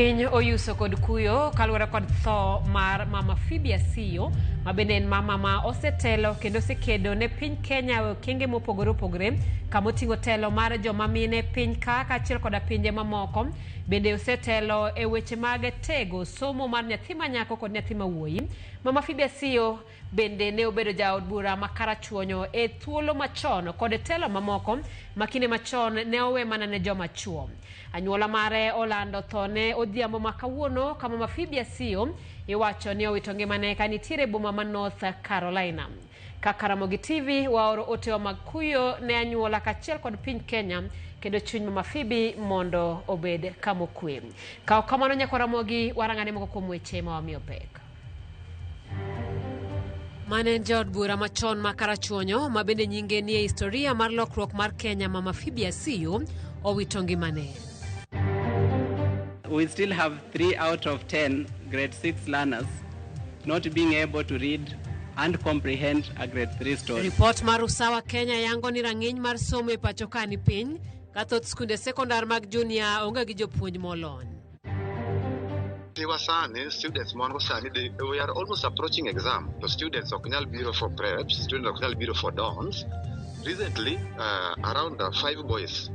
Piny oyuso kod kuyo kaluwore kod tho mar mama Phoebe Asiyo mabende en mama ma osetelo kendo osekedo ne piny Kenya okenge mopogore opogore kamoting'o telo mar joma mine piny ka kaachiel koda pinje mamoko. Bende osetelo e weche mag tego somo mar nyathi manyako kod nyathi mawuoyi. Mama Phoebe Asiyo bende ne obedo jaod bura ma karachuonyo e thuolo machon kod telo mamoko makinde machon ne owe mana ne joma chuo. Anyuola mare olando thone odhiambo ma kawuono ka mama Phoebe Asiyo iwacho ni owito ngimane ka nitiere boma ma North Carolina. Kaka Ramogi TV waoro otewa mag kuyo ne anyuola kaachiel kod piny Kenya kendo chuny mama Phoebe mondo obed kamokwe. Kao kamano nyako Ramogi warangane moko kuom weche ma wamiyo pek. Mane jaod bura machon ma karachuonyo mabende nyinge ni e historia mar lokruok mar Kenya mama Phoebe Asiyo owito ngimane. We still have 3 out of 10 grade 6 learners not being able to read and comprehend a grade 3 story. Report mar Usawa Kenya yango ni rang'iny mar somo e pacho ka ni piny kathoth skunde sekondar mag junior onge gi jopuonj molony. Students we are almost approaching exam. The students oknyal biro for preps, students oknyal biro for dons. Recently, around 5 boys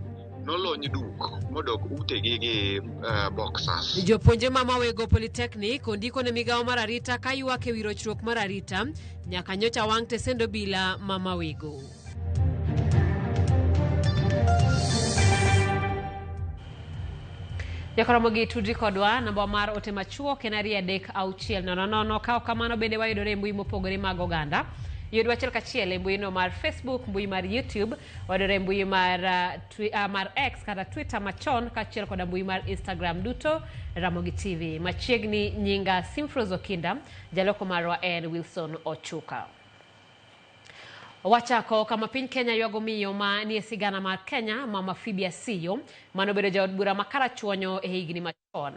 nolony duk modok utegi gi boxers. Jopuonje mama wego Polytechnic ondiko ne migawo mar arita ka ywak e wi rochruok mar arita nyaka nyocha wang' tesendo bila mama wego. Jakoromogi tudri kodwa namba mar ote machuo kenari 36000 kao kamano bende wayudore e mbui mopogore mag oganda. Yudwa achiel kachiel e mbui no mar Facebook, mbui mar YouTube, wadore mbui mar X kata Twitter machon kaachiel koda mbui mar Instagram duto Ramogi TV. Machiegni nyinga Simfroz Okinda, jaloko marwa en Wilson Ochuka. Wachako kama piny Kenya ywago miyo ma ni e sigana mar Kenya mama Phoebe Asiyo manobedo jaod bura ma karachuonyo e higni machon.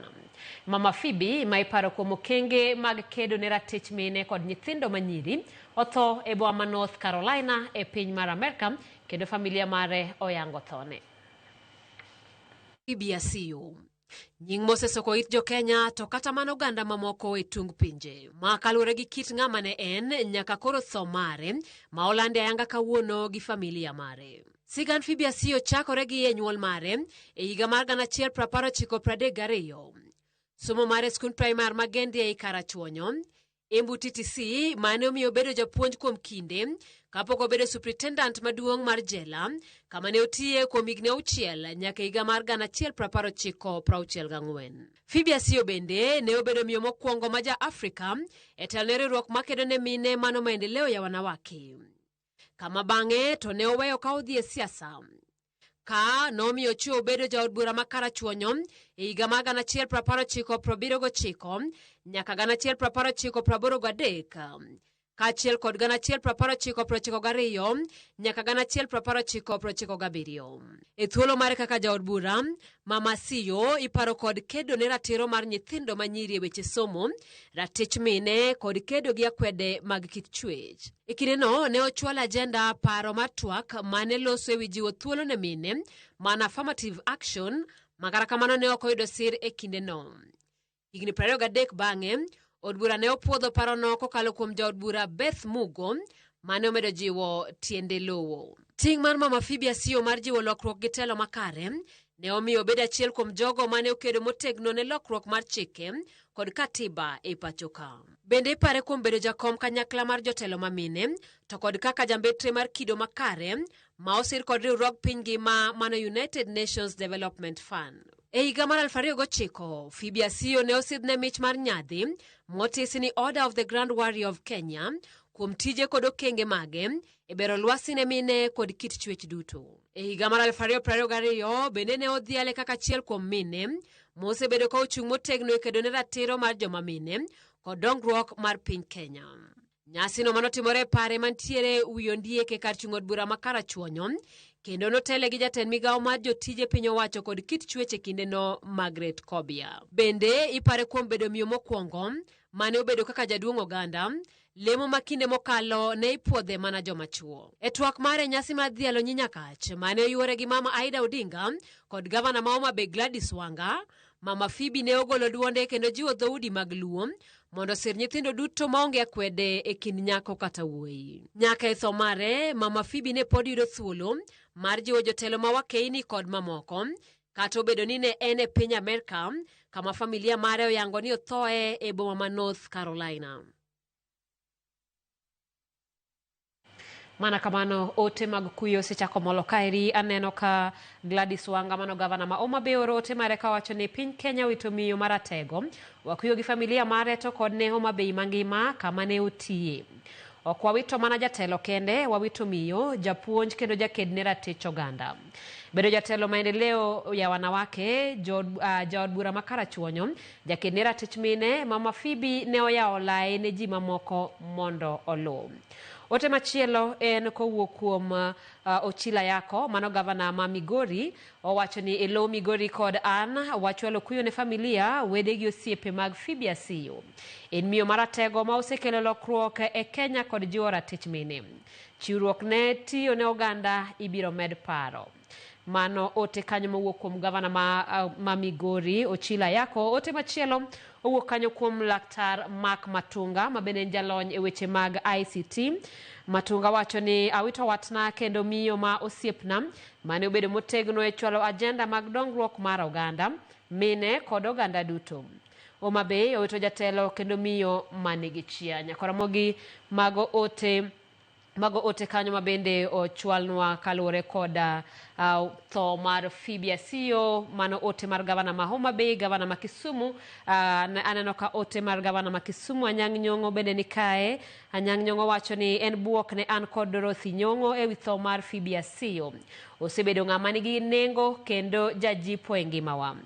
Mama Phoebe ma iparo kuom okenge mag kedo ne ratich mine kod nyithindo manyiri otho e boma ma North Carolina e piny mar Amerika kendo familia mare oyango thone. Phoebe Asiyo nying mosesoko it jo Kenya to kata mano oganda mamoko e tung pinje ma kaluwore gi kit ng'ama ne en nyaka koro tho mare ma olande ayanga kawuono gi familia mare. Sigand Phoebe Asiyo chakore gi e nyuol mare e higa mar 1932. Somo mare skund primar Magendi e karachuonyo. Embu TTC mane omiyo bedo japuonj kuom kinde kapok obedo superintendent maduong' mar jela kama ne otiye kuom higni 6 nyaka higa mar 1964. Phoebe Asiyo bende ne obedo miyo mokwongo ma ja Afrika e telo ne riwruok makedo ne mine mano maendeleo ya wanawake. Kama bang'e to ne oweyo ka odhi e siasa. Ka nomiyo chuo obedo jaod bura ma karachuonyo e higa mar 1979 nyaka 1983 kaachiel kod 1992 nyaka 1997. E thuolo mare kaka jaod bura, mama Asiyo iparo kod kedo ne ratiro mar nyithindo manyiri e weche somo, ratich mine kod kedo gi akwede mag kit chwech. E kindeno ne ochwalo agenda paro mar twak mane loso e wi jiwo thuolo ne mine man affirmative action makara kamano ne ok oyudo sir e kindeno. Higni 23 bang'e od bura ne opuodho parono kokalo kuom jaod bura Beth Mugo mane omedo jiwo tiende lowo. Ting' mar mama Phoebe Asiyo mar jiwo lokruok gi telo makare ne omiyo bedo achiel kuom jogo mane okedo motegno ne lokruok mar chike kod katiba e pachoka. Bende ipare kuom bedo jakom kanyakla mar jotelo mamine to kod kaka jambetre mar kido makare ma osir kod riwruog piny ngima mano United Nations Development Fund. E higa mar 2009, Phoebe Asiyo ne osidhne mich mar nyadhi motisi ni Order of the Grand Warrior of Kenya kuom tije kod okenge mage e bero lwasi ne mine kod kit chwech duto. E higa mar 2022 bende ne odhiale kaka achiel kuom mine mosebedo ka ochung' motegno e kedo ne ratiro mar joma mine kod dongruok mar piny Kenya. Nyasi no manotimore pare mantiere wi ondiek e kar chung' od bura ma karachuonyo kendo notele gi jatend migawo mar jotije piny owacho kod kit chweche kindeno Margaret Kobia. Bende ipare kuom bedo miyo mokwongo mane obedo kaka jaduong' oganda lemo makinde mokalo ne ipuodhe mana joma chuo. E twak mare nyasi mar dhialo Nyinyakach mane oyuore gi mama Aida Odinga kod gavana ma Homa Bay Gladys Wanga, Mama Phoebe ne ogolo duonde kendo jiwo dhoudi mag luo mondo sir nyithindo duto maonge akwede e kind nyako kata wuoyi. Nyaka e tho mare, Mama Phoebe ne pod yudo thuolo mar jiwo jotelo ma Wakeini kod mamoko, kata obedo ni ne en e piny Amerka, kama familia mare oyango ni othoe e boma ma North Carolina. Mana kamano, ote mag kuyo osechako molo kaeri. Aneno ka Gladys Wanga, mano gavana ma Homa Bay, oro ote mare kawacho ni piny Kenya wito miyo maratego wakuyo gi familia mare to kod ne Homa Bay mangima kama ne otiye. Ok wawito mana jatelo kende, wawito miyo, japuonj kendo jaked ne ratich oganda. Bedo jatelo maendeleo ya wanawake, jaod bura ma Karachuonyo, jaked ne ratich mine, Mama Phoebe ne oyawo lae ne ji mamoko mondo oluw. Ote machielo en kowuok kuom Ochila Yako, mano gavana ma Migori, owacho ni elo Migori kod an wachwalo kuyo ne familia wede gi osiepe mag Phoebe Asiyo. En miyo maratego ma osekelo lokruok e Kenya kod jiwo ratich mine. Chiwruok ne tiyo ne oganda ibiro med paro. Mano ote kanyo mowuok kuom gavana ma Migori, Ochila Yako. Ote machielo owuok kanyo kuom laktar Mark Matunga, ma bende jalony e weche mag ICT. Matunga wacho ni awito watna kendo miyo ma osiepna mane obedo motegno e chwalo agenda mag dongruok mar oganda, mine kod oganda duto. Homa Bay owito jatelo kendo miyo manigi chia. Nyakoromogi mago ote kanyo ma bende ochwalnwa kaluwore kod tho mar Phoebe Asiyo. Mano ote mar gavana ma Homa Bay. Gavana ma Kisumu, aneno ka ote mar gavana ma Kisumu Anyang' Nyong'o bende ni kae. Anyang' Nyong'o wacho ni en buok ne an kod Dorothy Nyong'o e wi tho mar Phoebe Asiyo. Osebedo ng'ama nigi nengo kendo jajipo e ngimawa.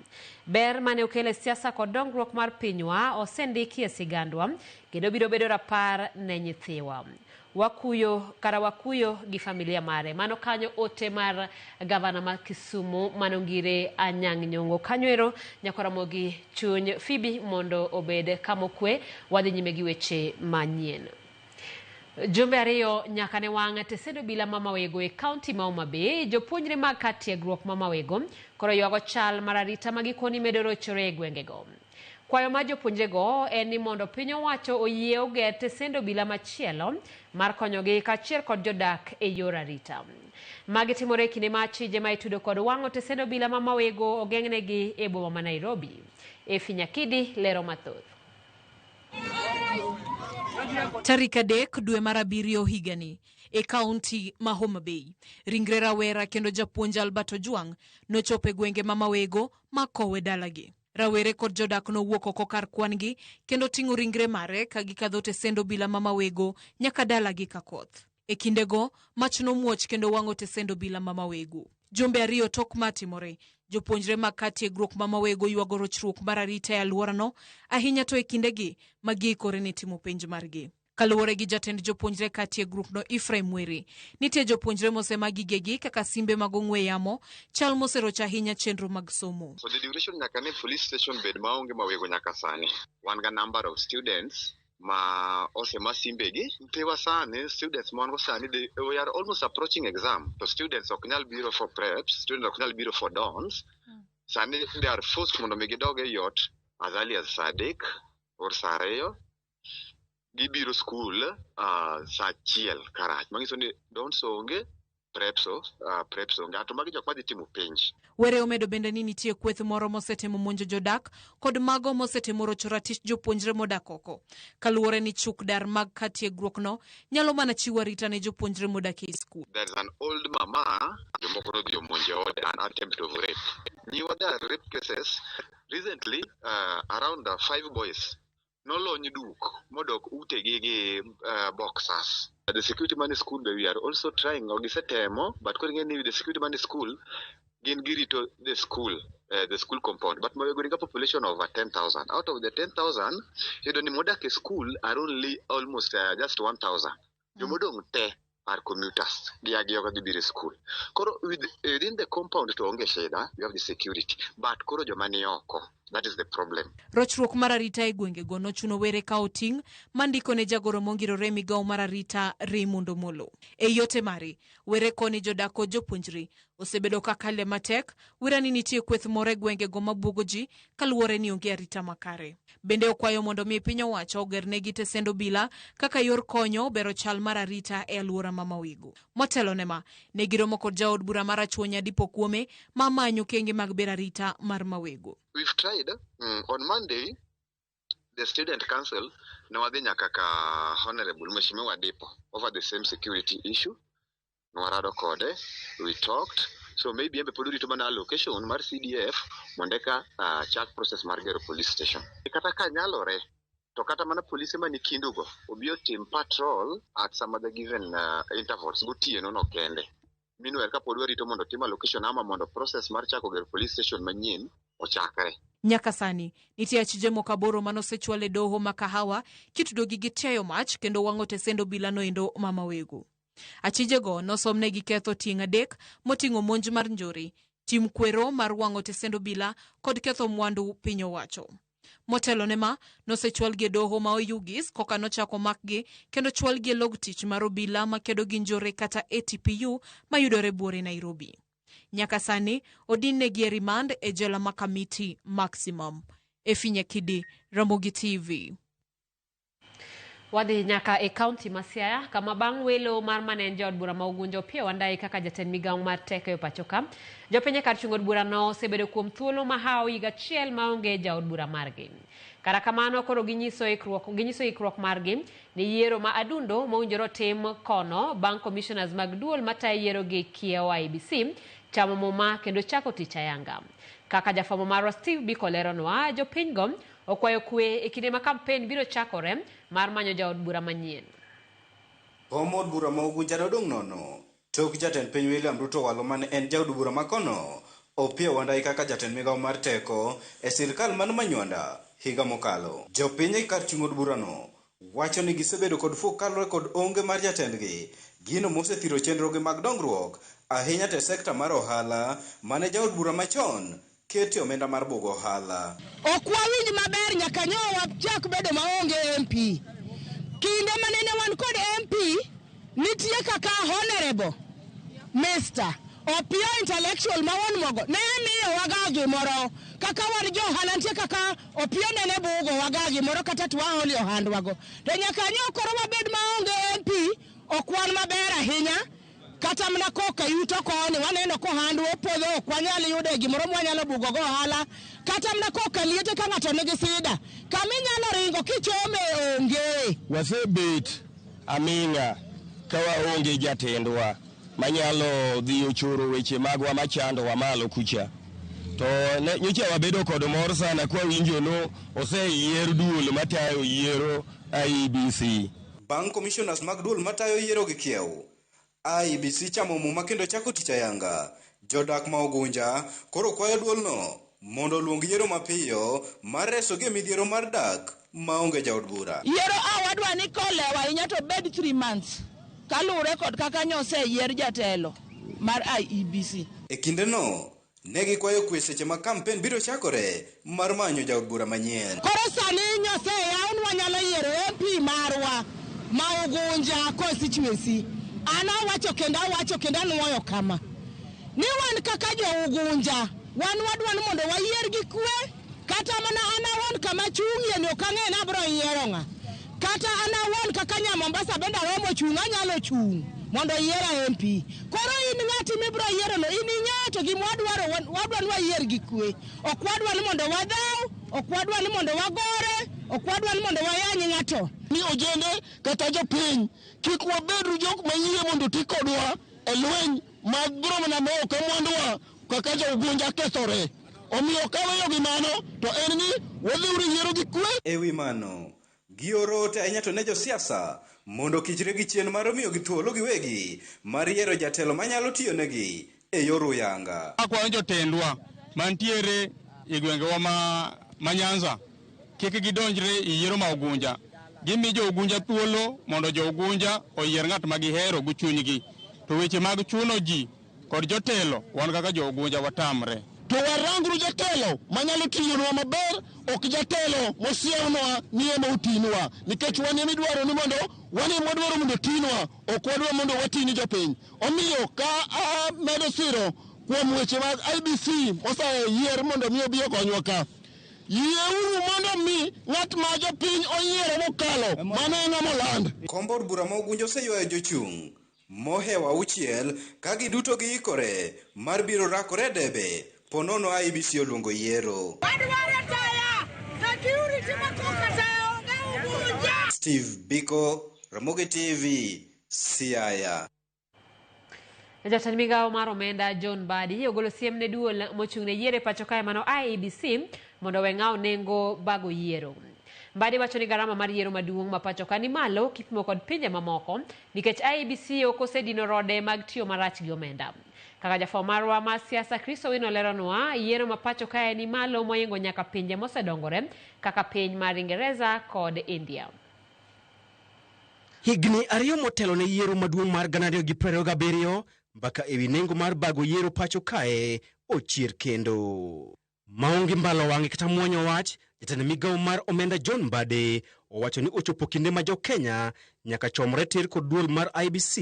Ber mane okele siasa kod dongruok mar pinywa osendiki e sigandwa kendo biro bedo rapar ne nyithiwa. Wakuyo gi familia mare. Mano kanyo ote mar gavana ma Kisumu manongire Anyang' Nyong'o. Kanyoero nyakoromogi chuny Phoebe mondo obed kamokwe. Wadhi nyime gi weche manyien. Jumbe ariyo nyaka ne wang' tesendo bila Mama Wego e kaunti ma Homa Bay. Jopuonjre mag kar tiegruok Mama Wego koro ywago chal mar arita magikoni medo rochore e gwengego. Kwayo ma jopuonjrego en ni mondo piny owacho oyie oger tesendo bila machielo mar konyogi kaachiel kod jodak e yor arita. Magi timore kinde ma achije ma itudo kod wang'o tesendo bila Mama Wego ogeng'negi e boma ma Nairobi. Nyakidi lero mathoth. Tarik 3 dwe mar 7 higani e kaunti ma Homa Bay, ringre rawera kendo japuonj Albert Ojwang' nochopo e gwenge Mama Wego ma kowe dalagi. Rawere kod jodak nowuok oko kar kwan-gi kendo ting'o ringre mare ka gikadho tesendo bila Mama Wego nyaka dalagi ka koth. E kindego mach nomuoch kendo wang'o tesendo bila Mama Wego. Jumbe ariyo tok matimore, jopuonjre mag kar tiegruok Mama Wego ywago rochruok mar arita e alworano, ahinya to e kindegi ma giikore ne timo penj margi. Kaluwore gi jatend jopuonjre kar tiegruokno Ephraim Mweri, nitie jopuonjre mosema gigegi kaka simbe mag ong'we yamo, chal moseroch ahinya chenro mag somo. For the duration nyaka ne police station bed maonge mawego nyaka sani. Wan ga number of students ma osema simbegi. Tewa sani, students mongo sani, we are almost approaching exam. So students ok nyal biro for preps, students ok nyal biro for dons. Sani they are forced mondo megidog e yot as early as saa 3 or saa 2. Gibiro school saa 1 karach. Mangiso ni dons onge, preps onge. Ato magi jok madhi timo penj. Were omedo bende ni nitie kweth moro mosetemo monjo jodak kod mago mosetemo rocho ratich jopuonjre modak oko. Kaluwore ni chuk dar mag kar tiegruokno nyalo mana chiwo arita ne jopuonjre modak e skul. There's an old mama, jomoko nodhi omonje ode, an attempt of rape. There are rape cases recently around 5 boys. Nolony duk modok utegi gi boxers. The security man in school, we are also trying, ogisetemo, but calling any the security man in school, gin girito the school compound. But we got a population of 10,000. Out of the 10,000, you don't modak school are only almost just 1,000. You modong te are commuters. They are going school. Koro within the compound to onge sheda, you have the security. But koro jomani oko. That is the problem. Rochruok mar arita e gwengego nochuno were kawo ting' mandiko ne jagoro mongirore migawo mar arita Raymond Omolo. E yote mari, were koni jodak kod jopuonjre osebedo kakale matek wera ni nitie kweth moro e gwengego mabuogo ji kaluwore ni onge arita makare. Bende okwayo mondo mi piny owacho ogernegi tesend obila kaka yor konyo bero chal mar arita e alwora ma Mawego. Motelo ne ma, ne giromo kod jaod bura mar Achuonya Dipo Kuome ma manyo kenge mag bero arita mar Mawego. We've tried. On Monday, the student council nawadhi nyaka ka Honorable Mheshimiwa Dipo over the same security issue. Nwarado kode, we talked. So maybe embe poduri to mana allocation mar CDF mondeka chak process mar gero police station. Kata ka nyalore to kata mana police mani kindugo obio team patrol at some other given intervals gotieno no kende. Meanwhile ka poduri to mondo team allocation ama mondo process mar chako gero police station manyien ochakre. Nyaka sani, nitie achije moko 8 manosechwal e doho makahawa kitudo gi giteyo mach kendo wang'o tesend obila no endo ma Mawego. Achijego nosomne gi ketho ting' 3 moting'o monj mar njore, tim kwero mar wang'o tesend obila kod ketho mwandu piny owacho. Motelo ne ma, nosechwal gi doho ma Oyugis koka nochako makgi kendo chwal gi log tich mar obila makedo gi njore kata ATPU mayudore buore Nairobi. Nyaka sani, odin ne gi remand e jela Makamiti Maximum. Efinya Kidi, Ramogi TV. Wadhi nyaka e kaunti ma Siaya kama bang' welo mar manen jaod bura ma Ugunja Opiyo Wandayi kaka jatend migawo mar teko e pacho ka. Jopiny kar chungo od bura no osebedo kuom thuolo mahawo higa achiel maonge jaod bura margi. Kata kamano koro ginyiso ikruok margi ni yiero ma adundo mowinjore tim kono bang' commissioners mag duol matayo yiero gi kiewo IEBC chamo muma kendo chako tich ayanga. Kaka jafwambo marwa Steve Biko leronwa, jopinygo okwayo kwe e kinde ma kampen biro chakore mar manyo jaod bura manyien. Od bura ma Ugunja nodong' nono tok jatend piny William Ruto walo mane en jaod bura makono Opiyo Wandayi kaka jatend migawo mar teko e sirkal man Manywanda higa mokalo. Jopiny kar chung' od bura no wacho ni gisebedo kod fuok kalore kod onge mar jatendgi gino mosethiro chenrogi mag dongruok ahinya te sekta mar ohala mane jaod bura machon keti omenda mar bugo ohala. Okwawinj maber nyaka nyowa chak bedo maonge MP. Kinde manene wan kod MP nitie kaka Honorable Mr. Opiyo intellectual mawon mogo ne miyo wagagi moro kaka wan jo ohala nitie kaka Opiyo nene bugo wagagi moro kata twaoli ohandwago. To nyaka nyo koro wabed maonge MP okwan maber ahinya. Kata mna koka yuto koni waneno ko handu opodho okwanyali yude gimoro mwanyalo bugo go ohala kata mna koka liete ka ng'ato nigi sida kaminyalo ringo kichome onge. Wasebet aminga kawa onge jatendwa manyalo dhi ochoro weche magwa machandowa malo kucha. To nyocha wabedo kod mor sana kwa winjo no oseyier duol matayo yiero IEBC. Bang' commissioners mag duol matayo yiero gi kiewo IEBC chamo muma kendo chako tich ayanga. Jodak ma Ugunja koro kwayo duolno mondo luong yiero mapiyo mar reso gi midhiero mar dak maonge jaod bura. Yiero awadwa ni kolewa inya to bed 3 months kalure kod kaka nyose yier jatelo mar IEBC. E kinde no negi kwayo kwe seche ma kampen biro chakore mar manyo jaod bura manyien. Koro sani nyose yaun wanyalo yiero MP marwa ma Ugunja constituency. Ana wacho kenda nuoyo kama ni wan kaka jo Ugunja wan wadwan mondo wayier gi kwe kata mana ana wan kama chung'ie ni okang'e na bro yiero ng'a kata ana wan kaka nya Mombasa benda romo chung' anyalo chung' mondo yiera MP. Koro in ng'ati mibro yiero no in nyato gi wadwan wayier gi kwe okwadwan mondo wadhaw okwadwan mondo wagore okwadwan mondo wayany ng'ato ni ojende kata jopiny kik wabedu jok mayie mondo ti kodwa e lweny mag biro na mo ka mwanduwa kaka jo Ugunja kethore. Omiyo kaweyo gi mano to en ni wadhiuru yiero gi kwe. Ewi mano gioro te ahinya to ne josiasa mondo kichre gi chien mar miyo gi thuolo giwegi mar yiero jatelo manyalo tiyo negi e yor uyanga. Akwayo jotendwa mantiere e gwengewa ma Nyanza kik gidonjre e yiero ma Ugunja. Gimi jo Ugunja thuolo mondo jo Ugunja oyier ng'at ma gihero gi chunygi. To weche mag chuno ji kod jotelo wan kaka jo Ugunja watamre. to warangru jatelo manyalo tiyonwa maber, ok jatelo mosiewonwa ni ema otinwa, nikech wan ema idwaro ni mondo wan ema wadwaro mondo tinwa, ok wadwaro mondo watini jopiny. Omiyo ka medo siro kuom weche mag IBC moseyier mondo mi obi okonywa ka, yieuru mondo mi ng'at ma jopiny oyiero mokalo mano ng'ama oland. Kombor bura ma Ugunja oseywayo jochung' mohewa 6 ka giduto giikore mar biro rakore debe ponono IBC oluongo yiero. Steve Biko, Ramogi TV, Siaya. Jatend migawo mar omenda John Mbadi ogolo siem ne duol mochung' ne yiero pacho kae mano IEBC mondo we ng'aw nengo bago yiero. Mbadi wacho ni garama mar yiero maduong' ma pacho ka ni malo kipimo kod pinje mamoko nikech IEBC ok osedino rode mag tiyo marach gi omenda. Kaka jafwambo marwa ma siasa Chris Owino leronwa, yiero ma pacho kae ni malo moingo nyaka pinje mosedongore kaka piny mar Ingereza kod India. Higni ariyo motelo ne yiero maduong' mar 2027 mbaka ewi nengo mar bago yiero pacho kae ochier kendo. Maonge mbalo wang'e kata muonyo wach, jatend migawo mar omenda John Mbadi owacho ni ochopo kinde ma jo Kenya nyaka chomre tir kod duol mar IBC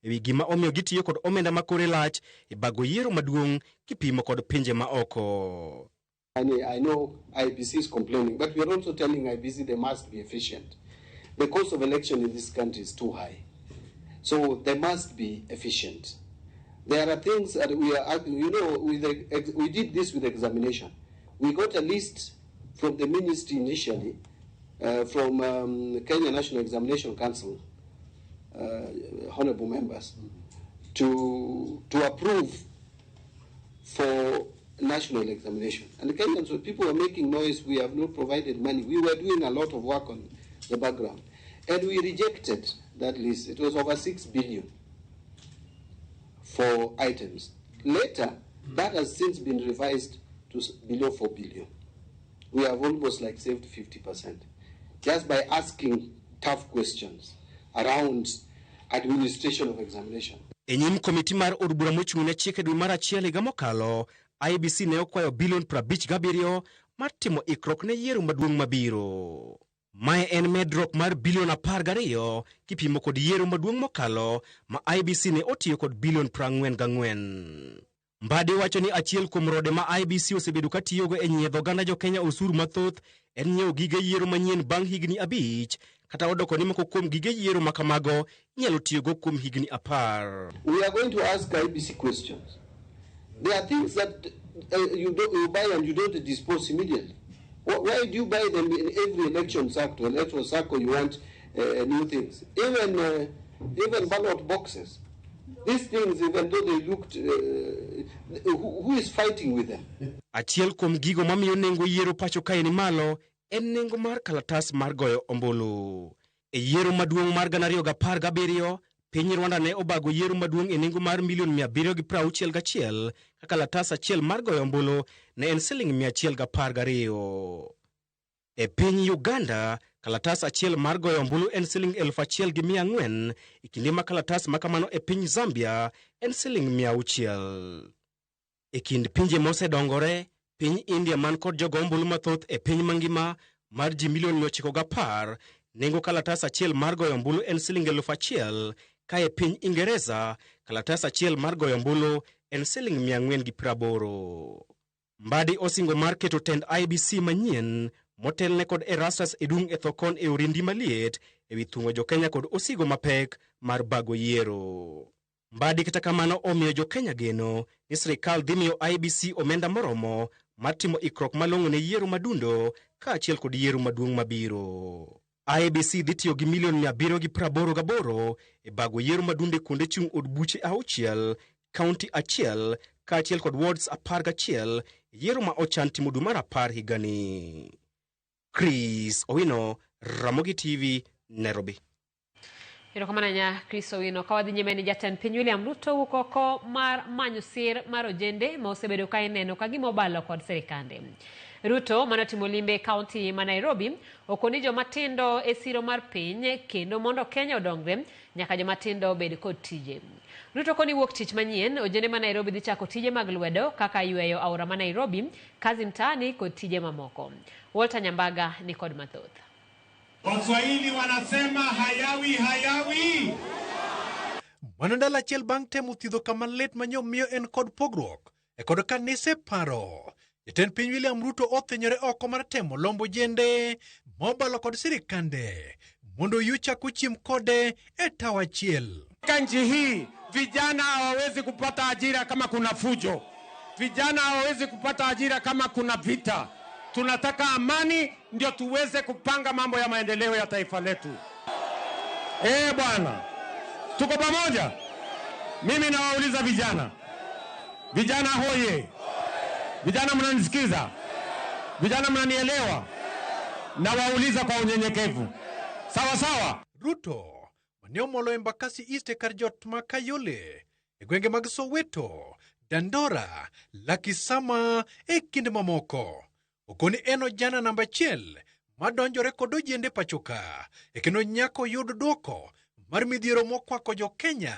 ewi gima omiyo gitiyo kod omenda makore lach e bago yiero maduong' kipimo kod pinje ma oko. I know IBC is complaining, but we are also telling IBC they must be efficient. The cost of election in this country is too high. So they must be efficient. There are things that we are, you know, we did this with examination. We got a list from the ministry initially, from Kenya National Examination Council, honorable members, to approve for national examination. And the Kenyans, so people were making noise, we have not provided money. We were doing a lot of work on the background. And we rejected that list. It was over 6 billion for items. Later, that has since been revised to below 4 billion. We have almost like saved 50% just by asking tough questions around administration of examination. Enyim komiti mar od bura mochung' ne chike dwe mar achiel higa mokalo, IBC ne okwayo bilion 57 mar timo ikruok ne yiero maduong' mabiro. Mae en medruok mar bilion 12 kipimo kod yiero maduong' mokalo ma IBC ne otiyo kod bilion 44. Mbadi wacho ni achiel kuom rode ma IBC osebedo ka tiyogo e nyiedho oganda jo Kenya osuru mathoth en nyiewo gige yiero manyien bang' higni 5 kata odoko ni moko kuom gige yiero makamago nyalo tiyogo kuom higni 10. We are going to ask IBC questions. There are things that you buy and you don't dispose immediately. Why do you buy them in every electoral cycle you want new things? Even ballot boxes. These things, even though they looked, who is fighting with them? Achiel kuom gigo mamiyo nengo yiero pacho kae ni malo en nengo mar kalatas mar goyo ombulu. E yiero maduong' mar 2017, piny Rwanda ne obago yiero maduong' e nengo mar milion 761 ka kalatas achiel mar goyo ombulu ne en siling 112. E piny Uganda, kalatas achiel mar goyo ombulu en siling 1,400 e kinde ma kalatas makamano e piny Zambia en siling 600. E kind pinje mosedongore, piny India man kod jogo ombulu mathoth e piny mangima mar ji milion 910, nengo kalatas achiel mar goyo ombulu en siling 1,000 ka e piny Ingereza kalatas achiel mar goyo ombulu en siling 480. Mbadi osingo mar keto tend IBC manyien motelne kod Erastus Edung' Ethokon e orindi maliet ewi thung'o jo Kenya kod osigo mapek mar bago yiero. Mbadi kata kamano omiyo jo Kenya geno ni sirikal dhi miyo IBC omenda moromo mar timo ikruok malong'o ne yiero madundo kaachiel kod yiero maduong' mabiro. IBC dhi tiyo gi milion 788 e bago yiero madunde kuonde chung' od buche 6, kaunti 1 kaachiel kod wards 11 yiero ma ochan timo dwe mar 10 higani. Chris Owino, Ramogi TV, Nairobi. Erokamano nya Chris Owino. Kawadhi nyime ni jatend piny William Ruto wuok oko mar manyo sir mar ojende ma osebedo ka ineno ka gima obalo kod sirikande. Ruto manatimo limbe kaunti ma Nairobi okoni jomatindo e siro mar piny kendo mondo Kenya odongre nyaka jomatindo bed kod tije. Ruto koni wuok tich manyien ojende ma Nairobi dhi chako tije mag lwedo kaka yweyo aora ma Nairobi, kazi mtaani kod tije mamoko. Walter Nyambaga ni kod mathoth. Waswahili wanasema hayawi. Manandala achiel bang' temo thiedho kama lit manyom miyo en kod pogruok e kod kanise paro. Jatend piny William Ruto othinyore oko mar temo lombo jende mobalo kod sirikande mondo yuchak uchiem kode e tawa achiel. Nchi hii vijana hawawezi kupata ajira kama kuna fujo. Vijana hawawezi kupata ajira kama kuna vita. Tunataka amani ndio tuweze kupanga mambo ya maendeleo ya taifa letu. Bwana. Tuko pamoja? Mimi nawauliza vijana. Vijana hoye. Vijana mnanisikiza? Vijana mnanielewa? Nawauliza kwa unyenyekevu. Sawa sawa? Ruto maniomolo Embakasi East kar jot ma Kayole e gwenge mag Soweto, Dandora, Lakisama e kinde mamoko. Okoni eno jana namba 1 madonjore kod ojende pachoka e kendo nyako yud duoko mar midhiero mokwako jo Kenya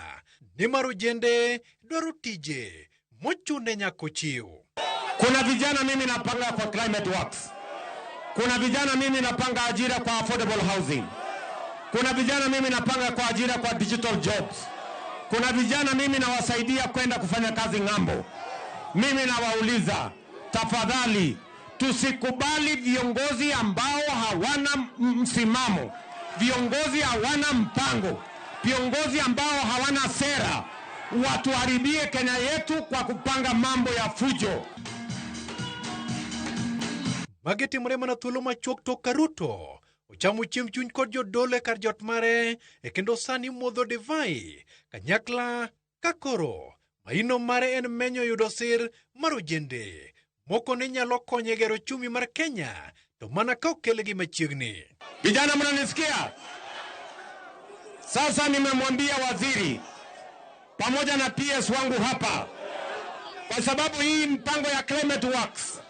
ni mar ojende dwaro tije mochune nyako chiw. Kuna vijana mimi napanga kwa climate works. Kuna vijana mimi napanga ajira kwa affordable housing. Kuna vijana mimi napanga kwa ajira kwa digital jobs. Kuna vijana mimi nawasaidia kwenda kufanya kazi ng'ambo. Mimi nawauliza, tafadhali tusikubali viongozi ambao hawana msimamo, viongozi hawana mpango, viongozi ambao hawana sera watuharibie Kenya yetu kwa kupanga mambo ya fujo. Mageti mrema thuolo machuok tok ka Ruto ochamo chiemb chuny kod jodolo kar jot mare e kendo sani modho divai kanyakla kakoro maino mare en menyo yudo sir mar ojende moko ne nyalo konye gero chumi mar Kenya to mana ka okelgi machiegni. Vijana mnanisikia? Sasa nimemwambia waziri pamoja na PS wangu hapa, kwa sababu hii mpango ya climate works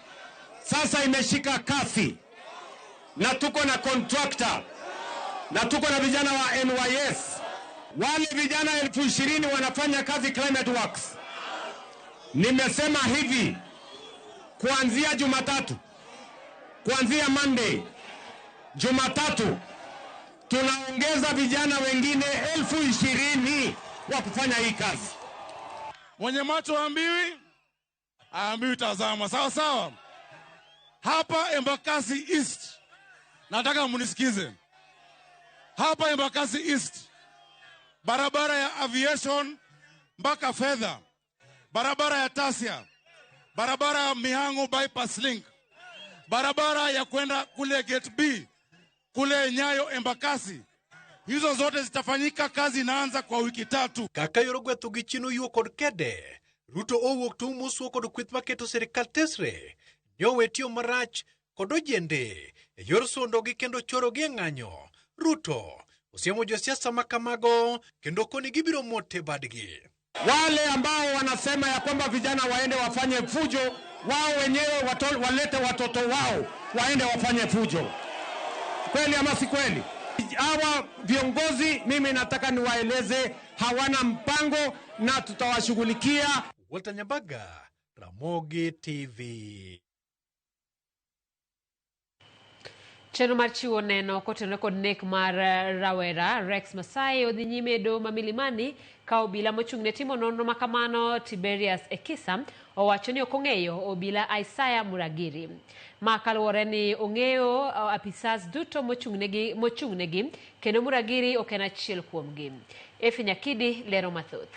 sasa imeshika kasi na tuko na contractor na tuko na vijana wa NYS. Wale vijana 20,000 wanafanya kazi climate works. Nimesema hivi, kuanzia Jumatatu, kuanzia Monday, Jumatatu tunaongeza vijana wengine 20,000 wa kufanya hii kazi. Mwenye macho ambiwi tazama. Sawa sawa. Hapa Embakasi East, nataka munisikize. Hapa Embakasi East, barabara ya aviation mpaka Fedha, barabara ya Tasia, barabara ya Mihango bypass link, barabara ya kwenda kule Gate B, kule Nyayo Embakasi. Hizo zote zitafanyika, kazi inaanza kwa wiki 3. Kaka yorogwetho gi chino yuo kod kede, Ruto owuok to musuo kod kwith maketo sirikal tesre, nyowetio marach kod ojende e yor sondo gi kendo choro gi ng'anyo. Ruto osiemo josiasa makamago kendo koni gibiro mote badgi. Wale ambao wanasema ya kwamba vijana waende wafanye fujo, wao wenyewe walete watoto wao waende wafanye fujo. Kweli ama si kweli? Hawa viongozi mimi nataka niwaeleze hawana mpango na tutawashughulikia. Walter Nyambaga, Ramogi TV. Chenro mar chiwo neno kotenore kod nek mar rawera Rex Masai odhi nyime do ma Milimani ka obila mochung'ne timo nonro makamano Tiberius Ekisa owacho ni ok ong'eyo obila Isaiah Muragiri. Ma kaluwore ni ong'eyo apisas duto mochung'negi kendo Muragiri ok en achiel kuomgi. Efi Nyakidi lero mathoth.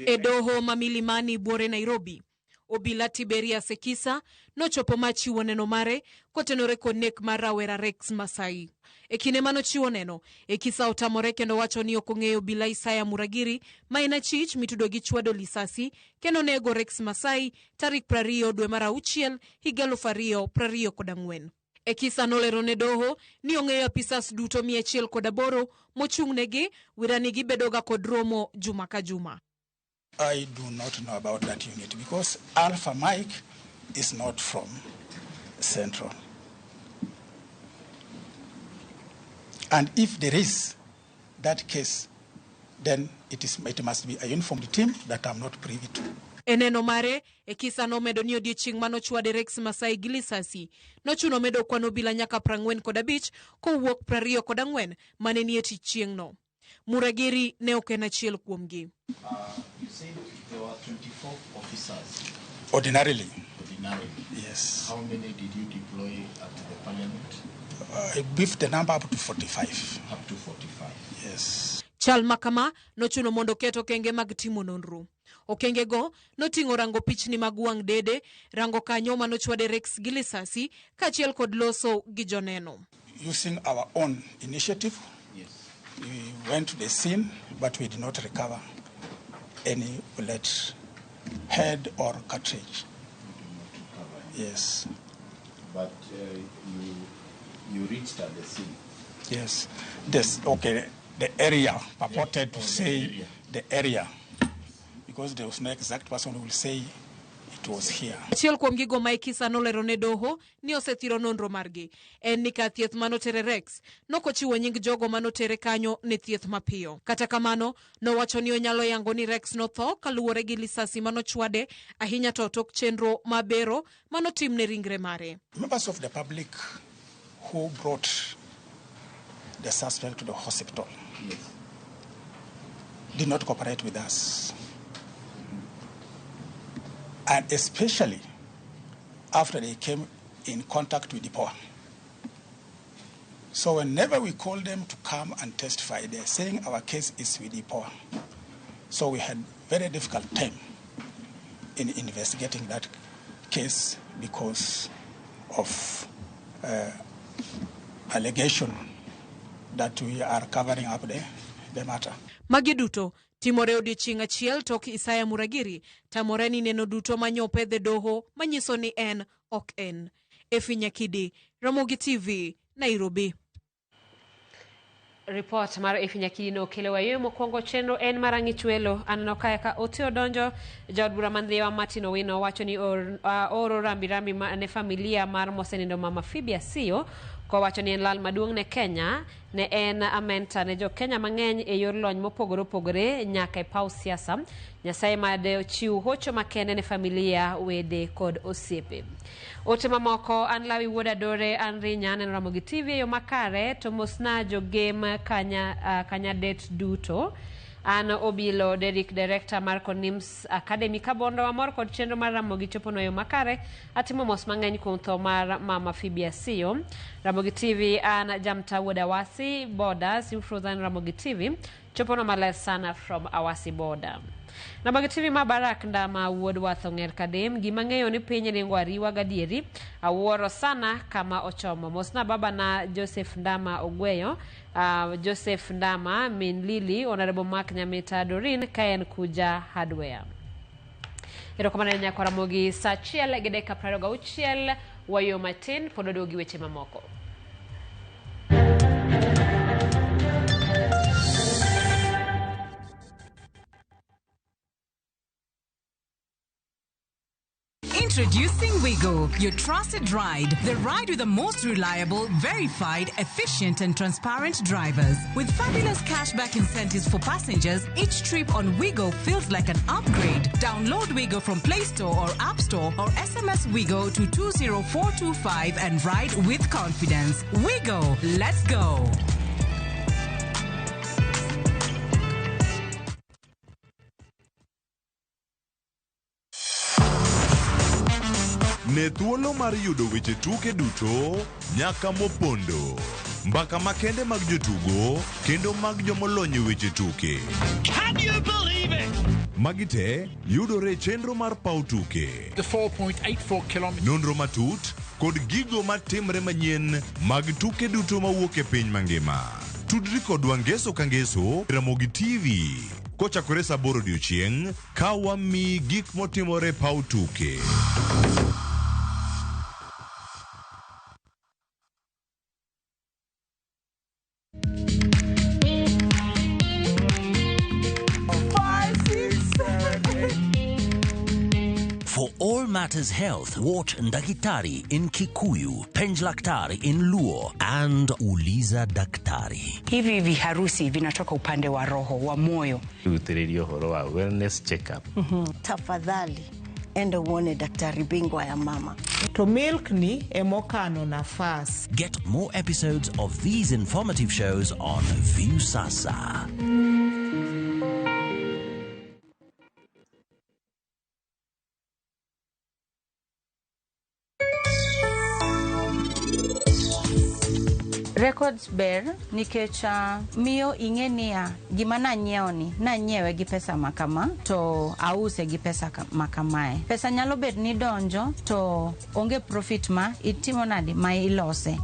E doho ma Milimani buore Nairobi, obila Tiberius Ekisa nochopo machiwo neno mare kotenore kod nek mar rawera Rex Masai. E kinde manochiwo neno, Ekisa otamore kendo wacho ni ok ong'eyo obila Isaiah Muragiri ma en achich mitudo gi chwado lisasi kendo nego Rex Masai tarik 20 dwe mar auchiel higa 2024. Ekisa nolero ne doho ni ong'eyo apisas duto 108 mochung'negi wirani gibedoga kod romo juma ka juma. I do not know about that unit because Alpha Mike is not from Central. And if there is that case, then it must be a uniformed team that I'm not privy to. Eneno mare e kisa nomedo ni odiochieng' manochwade Rex Masai gi lisasi nochuno medo kwano bila nyaka 45 kowuok 24 mane nie tich chieng'no. Muragiri ne ok en achiel kuomgi. You said there were 24 officers. Ordinarily. Yes. How many did you deploy at the parliament? I beefed the number up to 45. Up to 45. Yes. Chal makama nochuno mondo keto okenge mag timo nonro. Okenge go noting'o rango pichni mag wang' dede, rango kanyo manochwade Rex gi lisasi, kachiel kod loso gi joneno. Using our own initiative, we went to the scene, but we did not recover any bullet, head or cartridge. Yes. But you reached at the scene. Yes. Okay. The area purported to say the area, because there was no exact person who will say it was here. Achiel kuom gigo ma ikisa nolero ne doho ni osethiro nonro margi en ni ka thieth manotere Rex nokochiwo nying jogo manotere kanyo ne thieth mapiyo. Kata kamano nowacho ni onyalo yango ni Rex notho kaluwore gi lisasi manochwade ahinya to tok chenro mabero manotimne ringre mare. Members of the public who brought the suspect to the hospital did not cooperate with us. And especially after they came in contact with the power. So whenever we call them to come and testify, they're saying our case is with the power. So we had very difficult time in investigating that case because of allegation that we are covering up the matter. Magi duto timore odiochieng' achiel tok Isaya Muragiri tamore ni neno duto manyope dhe doho manyiso ni en ok en. Efi Nyakidi, Ramogi TV, Nairobi. Report mar Efi Nyakidi no kelewa yo mokwongo chenro en marang'ich welo aneno kaya ka ote odonjo jaod bura mandhiwa Martin Owino wacho ni oro rambi ne familia mar mosenindo Mama Phoebe Asiyo ko wacho ni en lal maduong' ne Kenya ne en amenta ne jo Kenya mang'eny e yor lony mopogore nyaka e paw siasa. Nyasaye made chiw hocho makende ne familia, wede kod osiepe. Ote mamoko an Lawi Wuoda Dore an rinya ne Ramogi TV yo makare to mosna jo game kanya det duto. An Obilo Derek Director Marco Nims Academy Kabondo amor kod chenro mar Ramogi chopo no yo makare atimo mos mang'eny kuom tho mar Mama Phoebe Asiyo. Ramogi TV an Jamta Wuoda Awasi Border Frozen Ramogi TV chopo no maler sana from Awasi Border. Ramogi TV ma Barak Ndama Wuod Wathong'er Kadem gima ng'eyo ni piny ringo ariwa gadieri awuoro sana kama ochomo. Mosna baba na Joseph Ndama Ogweyo Joseph Ndama min Lili Honorable Mark Nyamita Dorin kaen kuja hardware. Ero kamana nyako Ramogi saa 1:26 wayo matin pododogi weche mamoko. Introducing Wigo, your trusted ride. The ride with the most reliable, verified, efficient and transparent drivers. With fabulous cashback incentives for passengers, each trip on Wigo feels like an upgrade. Download Wigo from Play Store or App Store or SMS Wigo to 20425 and ride with confidence. Wigo, let's go. Ne thuolo mar yudo weche tuke duto nyaka mopondo. Mbaka makende mag jotugo kendo mag jomolony weche tuke. Can you believe it? Magite yudore chenro mar paw tuke. The 4.84 kilometers. Nonro matut kod gigo matimre manyien mag tuke duto mawuok e piny mangima. Tudri kodwa ngeso ka ngeso Ramogi TV. Kochakore saa 8 odiechieng' ka wami gik motimore paw tuke. For all Matters Health, Wart Ndakitari in Kikuyu, Penj Laktari in Luo, and Uliza Daktari. Hivi viharusi vinatoka upande wa roho, wa moyo. Utirerio horo wa wellness check-up. Tafadhali enda uone daktari bingwa ya mama. To milk ni emokano nafas. Get more episodes of these informative shows on View Sasa. Records ber nikech miyo ingenia gima nanyiewe gi pesa makama to ause gi pesa makamae. Pesa nyalo bet ni donjo to onge profit ma itimo nadi ma ilose.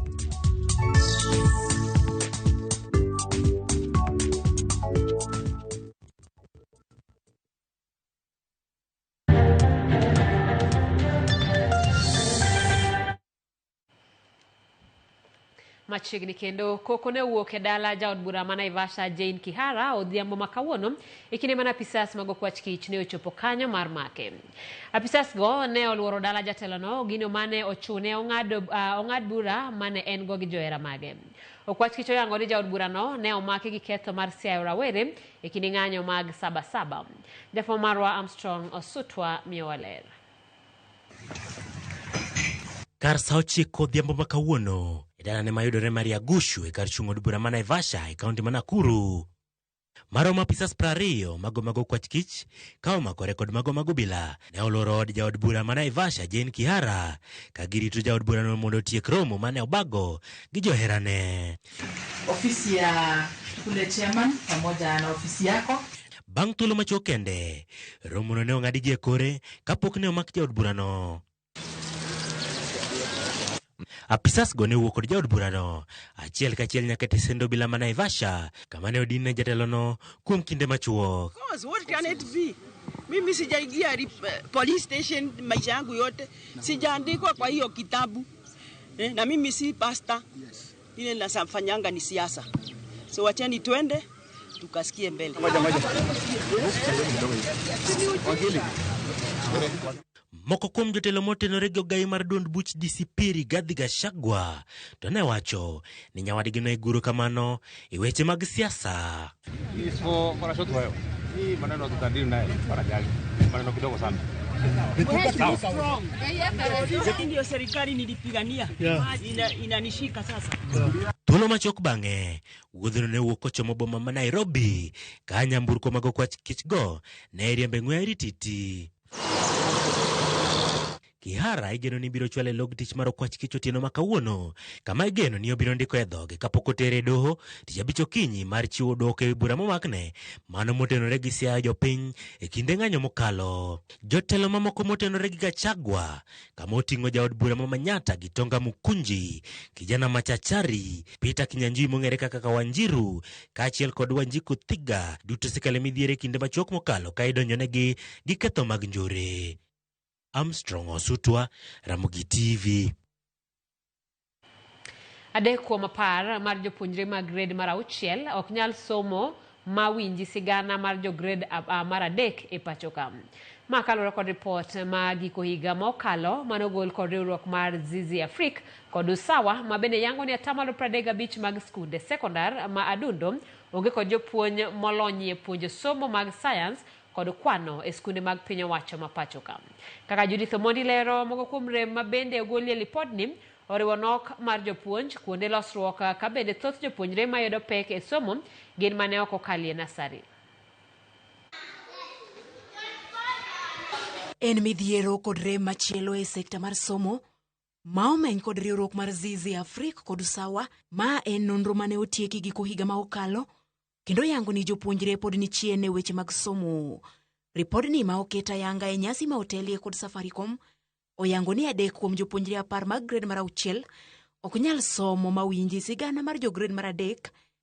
Machiegni kendo koko ne wuok e dala jaod bura ma Naivasha Jane Kihara odhiambo makawuono ikine mana apisas mag okwach kich ne ochopo kanyo mar make. Apisas go ne oluoro dala jatelo no gino mane ochune ong'ad bura mane en go gi johera mage. Okwach kich oyango ni jaod bura no ne omake gi ketho mar siayo rawere e kinde ng'anyo mag Sabasaba. Jafo marwa Armstrong Osutwa miyowaler. Kar sa 9 odhiambo makawuono dala ne mayudore Maria Gushu e kar chung' od bura ma Naivasha e kaunti ma Nakuru. Maromo apisas 20 mago kwach kich ka omakore kod mago bila ne oloro od jaod bura ma Naivasha Jane Kihara ka girito jaod bura no mondo tiek romo mane obago gi joherane. Ofisi ya kule chairman pamoja na ofisi yako. Bang' thuolo machuok kende, romo no ne ong'adi gi e kore kapok ne omak jaod bura no. Apisas go ne wuok kod jaod bura no achiel kachiel nyaka tesendo bila ma Naivasha kama ne odin ne jatelo no kuom kinde machuok. What can it be? Mimi sijaingia police station maisha yangu yote. Sijaandikwa kwa hiyo kitabu. Na mimi si pastor. Ile nasafanyanga ni siasa. So wacheni twende tukasikie mbele. Moko kuom jotelo motenore gi ogai mar duond buch DCP Rigathi Gachagua to ne wacho ni nyawadgi no iguro kamano e weche mag siasa. Hii maneno tutadili naye para jali. Maneno kidogo sana. Ndio serikali nilipigania. Inanishika sasa. Thuolo machuok bang'e, wuodhno ne wuok kochomo boma ma Nairobi ka nyamburko mag okwach kich go ne riembe ng'we rititi. Kihara igeno ni biro chwale log tich mar okwach kich otieno makawuono kama igeno ni obiro ndiko e dhoge kapok otere doho tich abich okinyi mar chiwo dok e bura momakne mano motenore gi siayo jopiny e kinde ng'anyo mokalo. Jotelo mamoko motenore gi Gachagua kama oting'o jaod bura ma Manyatta gi Tonga Mukunji, kijana machachari Peter Kinyanjui mong'ere kaka Wanjiru kaachiel kod Wanjiku Thiga duto sekale midhiere kinde machuok mokalo ka idonjonegi gi ketho mag njore. Armstrong Osutwa, Ramogi TV. Adek kuom 10 mar jopuonjre mag grade mar 6 ok nyal somo mawinji sigana mar jo grade mar 3 e pacho ka. Ma kalore kod report ma giko higa mokalo manogol kod riwruok mar Zizi Afrique kod Usawa ma bende yango ni 35% mag skunde sekondar ma adundo onge kod jopuonj molony e puonjo somo mag science kod kwano e skunde mag piny owacho ma pacho ka. Kaka Judith Omondi lero, moko kuom rem ma bende ogolie lipod ni oriwo nok mar jopuonj kuonde losruok ka bende thoth jopuonjre mayudo pek e somo gin mane ok okalie nasari. En midhiero kod rem machielo e sekta mar somo ma omeny kod riwruok mar Zizi Afrique kod Usawa ma en nonro mane otieki giko higa ma okalo kendo yango ni jopuonjre pod ni chien e weche mag somo. Ripodni ma oketa yanga e nyasi ma otelie kod Safaricom oyango ni 3 kuom jopuonjre 10 mag grade mar 6 ok nyal somo mawinji sigana mar jo grade mar 3,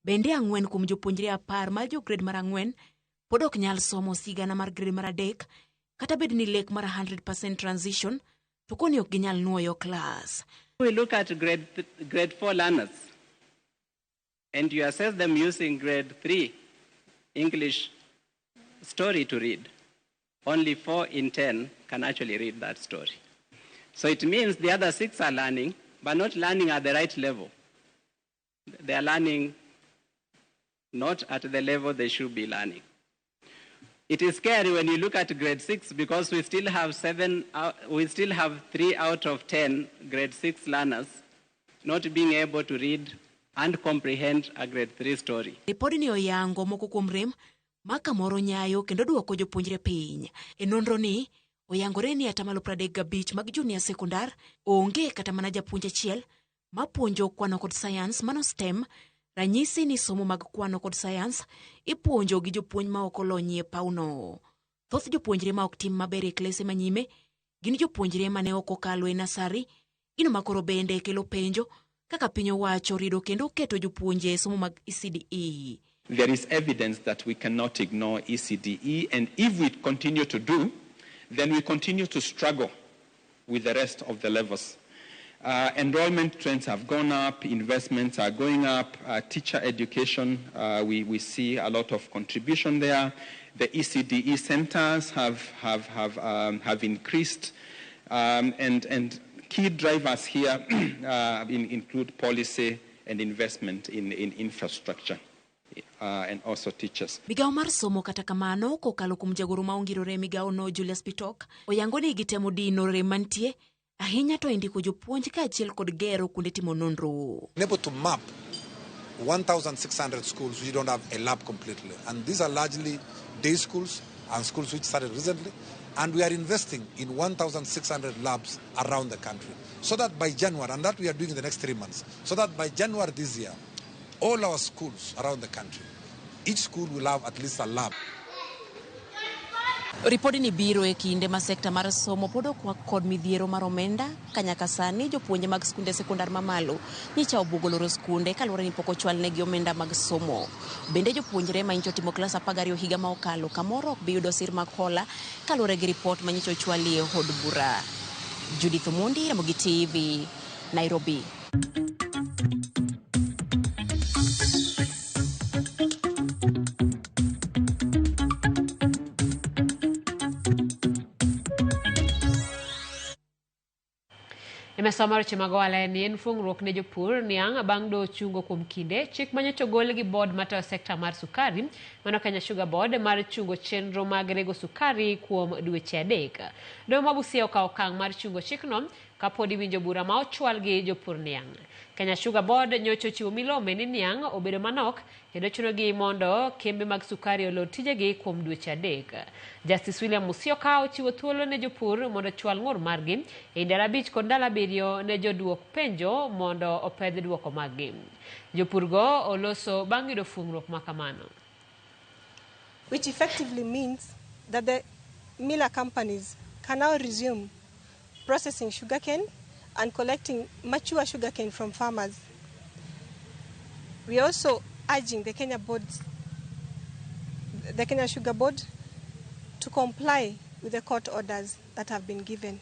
bende 4 kuom jopuonjre 10 mar jo grade mar 4 pod ok nyal somo sigana mar grade mar 3 kata bed ni lek mar 100% transition to koni ok ginyal nuoyo class. We look at grade 4 learners and you assess them using grade 3 English story to read. only 4 in 10 can actually read that story. So it means the other 6 are learning, but not learning at the right level. They are learning not at the level they should be learning. It is scary when you look at grade 6 because we still have 3 out of 10 grade 6 learners not being able to read and comprehend a grade 3 story. Ripodi ni oyango moko kuom rem maka moro nyayo kendo duoko jopuonjre piny. E nonro ni oyangore ni atamalo 35 mag junior sekondar onge kata mana japuonj achiel mapuonjo kwano kod science mano STEM. Ranyisi ni somo mag kwano kod science ipuonjo gi jopuonj ma ok olonyie pauno. Thoth jopuonjre ma ok tim maber e klase manyime gin jopuonjre mane ok okalo e nasari, gino makoro bende kelo penjo kaka piny owacho rido kendo keto jopuonje somo mag ECDE. There is evidence that we cannot ignore ECDE, and if we continue to do, then we continue to struggle with the rest of the levels. Enrollment trends have gone up, investments are going up, teacher education, we see a lot of contribution there. The ECDE centers have increased, and key drivers here include policy and investment in infrastructure. And also teachers. Migao mar somo kata kamano kokalo kum jagoro ma ongirore migao no Julius Bitok oyango ni gitemo dino rem mantie ahinya to indiko jopuonj ka achiel kod gero kuonde timo nonro. Able to map 1,600 schools which don't have a lab completely, and these are largely day schools and schools which started recently, and we are investing in 1,600 labs around the country so that by January, and that we are doing in the next 3 months, so that by January this year all our schools around the country, each school will have at least a lab. Ripodi ni biro e kinde ma sekta mar somo podo kwa kod midhiero mar omenda kanyaka sani jopuonje mag skunde sekondar mamalo nyicha obugoloro skunde kaluwore ni poko chwal negi omenda mag somo. Bende jopuonjre ma incho timo klas 12 higa ma okalo kamoro ok bi yudo sir mag hola kaluwore gi ripot ma nyicho chwali e od bura. Judith Omondi, Ramogi TV, Nairobi. Imesoma weche mag ohala ni en fungruok ne jopur niang' bang' do chungo kuom kinde chik manyocha ogol gi board matayo sekta mar sukari mano Kenya Sugar Board mar chungo chenro mag rego sukari kuom dweche 3. Doho ma Busia okawo okang' mar chungo chikno kapod iwinjo bura ma ochwal gi jopur niang'. Kenya Sugar Board nyocha ochiwo milome ni niang' obedo manok kendo chunogi mondo kembe mag sukari olor tijegi kuom dweche 3. Justice William Musyoka ochiwo thuolo ne jopur mondo chwal ng'ur margi e ndara 5 kod ndara 7 ne joduok penjo mondo opedh duoko maggi. Jopurgo oloso bang' yudo fungruok makamano. Which effectively means that the miller companies can now resume processing sugarcane and collecting mature sugarcane from farmers. We are also urging the Kenya Sugar Board to comply with the court orders that have been given,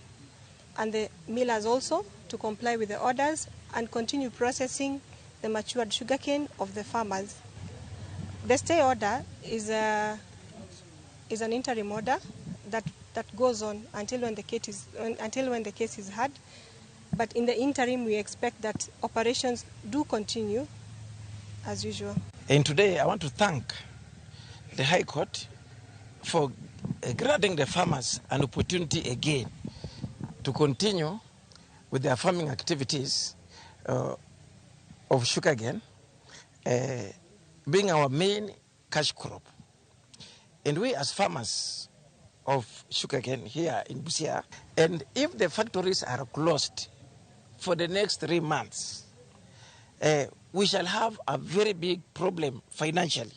and the millers also to comply with the orders and continue processing the matured sugarcane of the farmers. The stay order is an interim order that goes on until when the case is heard. But in the interim, we expect that operations do continue as usual. And today, I want to thank the High Court for granting the farmers an opportunity again to continue with their farming activities of sugarcane, being our main cash crop. And we as farmers of sugarcane here in Busia, and if the factories are closed for the next 3 months, we shall have a very big problem financially.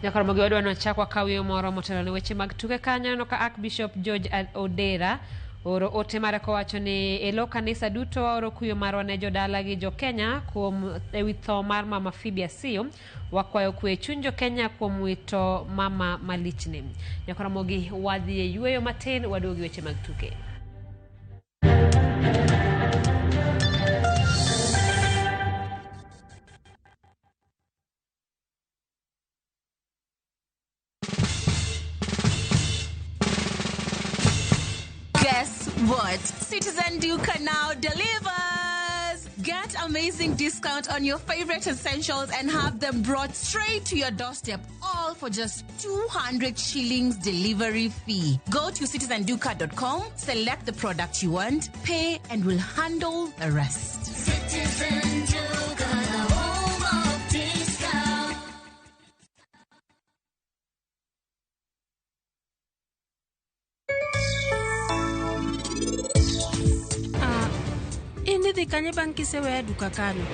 Jakoromogi wadwa nochakwa kawiyo moro motelo ne weche mag tuke kanyo no ka Archbishop George Odera Oro ote mare kowacho ni elo kanisa duto oro kuyo marwa ne jodala gi jo Kenya kuom ewi tho mar mama Phoebe Asiyo wakwayo kwe chunjo Kenya kuom wito mama malichne. Nyakaramogi wadhi e yueyo matin wadogi weche mag tuke. Guess what? Citizen Duka now delivers! Get amazing discount on your favorite essentials and have them brought straight to your doorstep, all for just 200 shillings delivery fee. Go to citizenduka.com, select the product you want, pay, and we'll handle the rest. Citizen Duka, the home of discount. Ini dhi kanye bang' kiseweya duka kano?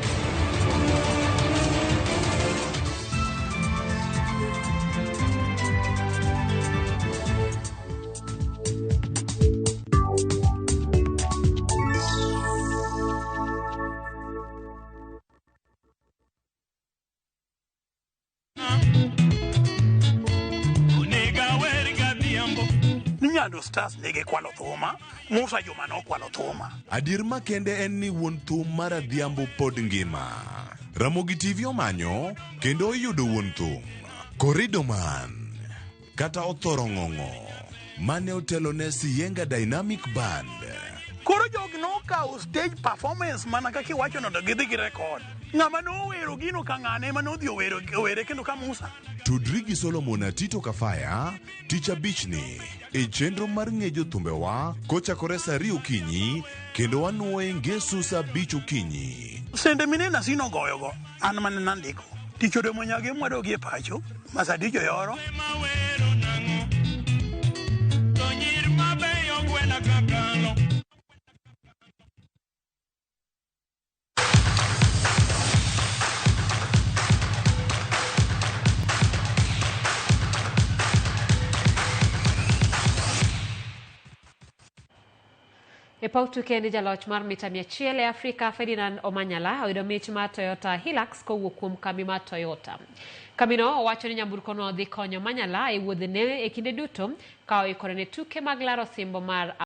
Ninyando Stars nege kwalo thuma, Musa Juma no kwalo thuma. Adier makende en ni wuon thum mar Adhiambo pod ngima. Ramogi TV omanyo kendo oyudo wuon thum. Corridor Man kata Othoro Ng'ong'o mane otelo ne Siyenga Dynamic Band. Koro jogi nokawo stage performance mana kaki wacho no gidhi gi record. Ng'ama nowero gino ka ng'ane ma nodhi owere kendo ka Musa. Tudri gi Solomon Atito Kafaya tich abichni e chenro mar ng'ejo thumbewa kochakore saa 2 okinyi kendo wanuoye ngeso saa 5 okinyi. Sende minena sino goyogo an mane nandiko tich odemo nyage mwadogi e pacho masadijo yoro. E paw tuke ni jaloch mar mita 100 e Afrika Ferdinand Omanyala oyudo mich mar Toyota Hilux kowuok kuom kambi mar Toyota. Kambino owacho ni nyamburko no dhi konyo Omanyala e wuodhene e kinde duto ka oikore ne tuke mag laro simbo mar